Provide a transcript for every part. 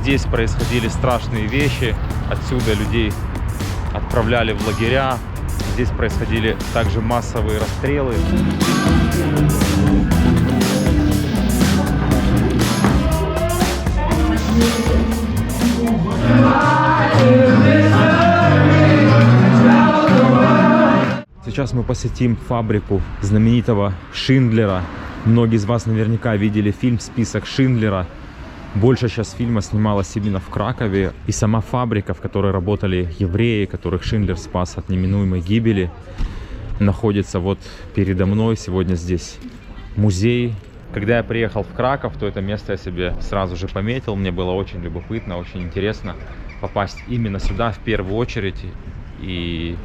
Здесь происходили страшные вещи, отсюда людей отправляли в лагеря. Здесь происходили также массовые расстрелы. Сейчас мы посетим фабрику знаменитого Шиндлера. Многие из вас наверняка видели фильм «Список Шиндлера». Больше сейчас фильма снималось именно в Кракове. И сама фабрика, в которой работали евреи, которых Шиндлер спас от неминуемой гибели, находится вот передо мной. Сегодня здесь музей. Когда я приехал в Краков, то это место я себе сразу же пометил. Мне было очень любопытно, очень интересно попасть именно сюда в первую очередь. И,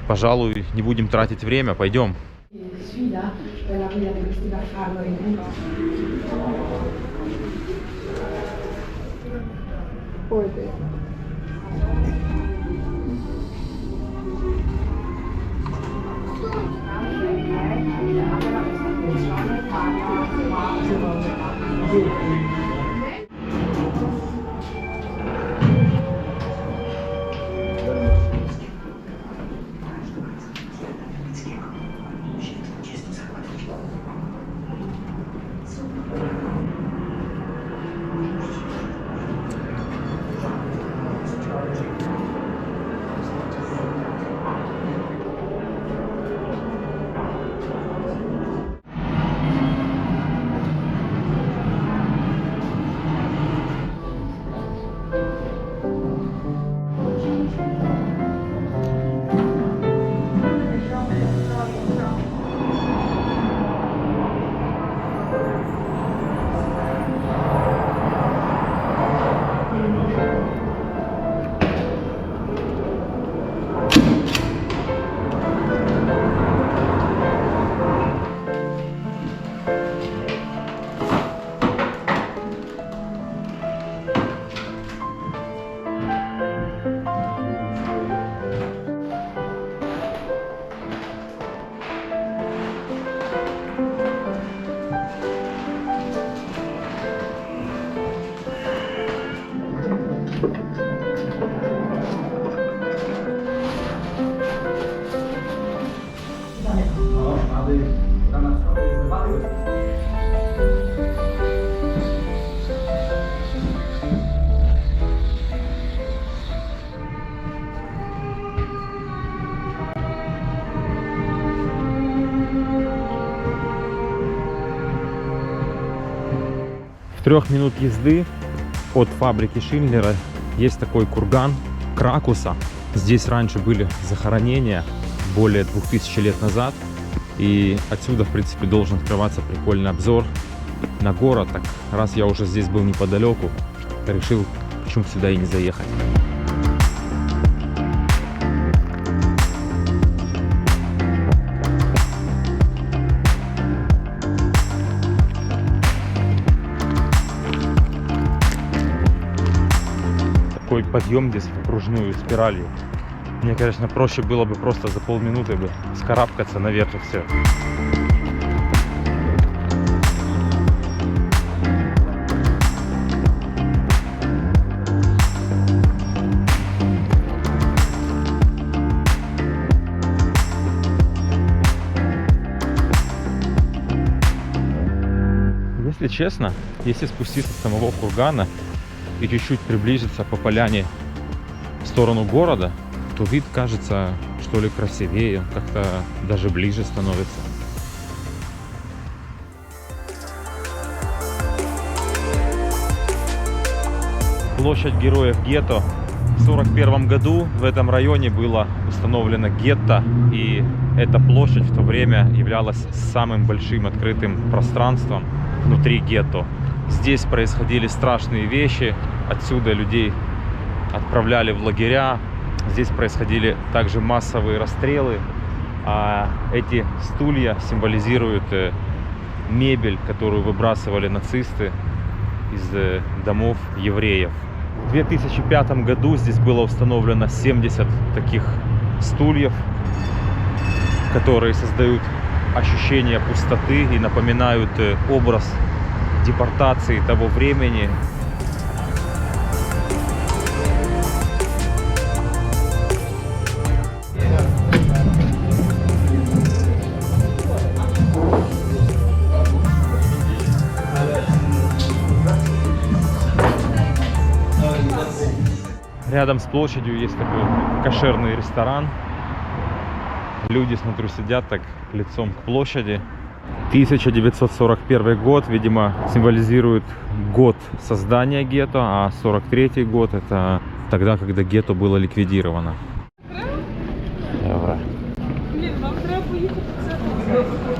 пожалуй, не будем тратить время, пойдем. В 3 минут езды от фабрики Шиндлера есть такой курган Кракуса. Здесь раньше были захоронения более 2000 лет назад. И отсюда, в принципе, должен открываться прикольный обзор на город. Так, раз я уже здесь был неподалеку, решил, почему сюда и не заехать. Такой подъем здесь в окружную спиралью. Мне, конечно, проще было бы просто за полминуты бы вскарабкаться наверх и все. Если честно, если спуститься с самого кургана и чуть-чуть приблизиться по поляне в сторону города, то вид кажется, что ли, красивее, как-то даже ближе становится. Площадь Героев Гетто. В 1941 году в этом районе было установлено гетто, и эта площадь в то время являлась самым большим открытым пространством внутри гетто. Здесь происходили страшные вещи, отсюда людей отправляли в лагеря. Здесь происходили также массовые расстрелы, а эти стулья символизируют мебель, которую выбрасывали нацисты из домов евреев. В 2005 году здесь было установлено 70 таких стульев, которые создают ощущение пустоты и напоминают образ депортации того времени. Рядом с площадью есть такой кошерный ресторан. Люди, смотрю, сидят так лицом к площади. 1941 год, видимо, символизирует год создания гетто, а 43 год это тогда, когда гетто было ликвидировано. Давай. Блін, нам треба поїхати в центр.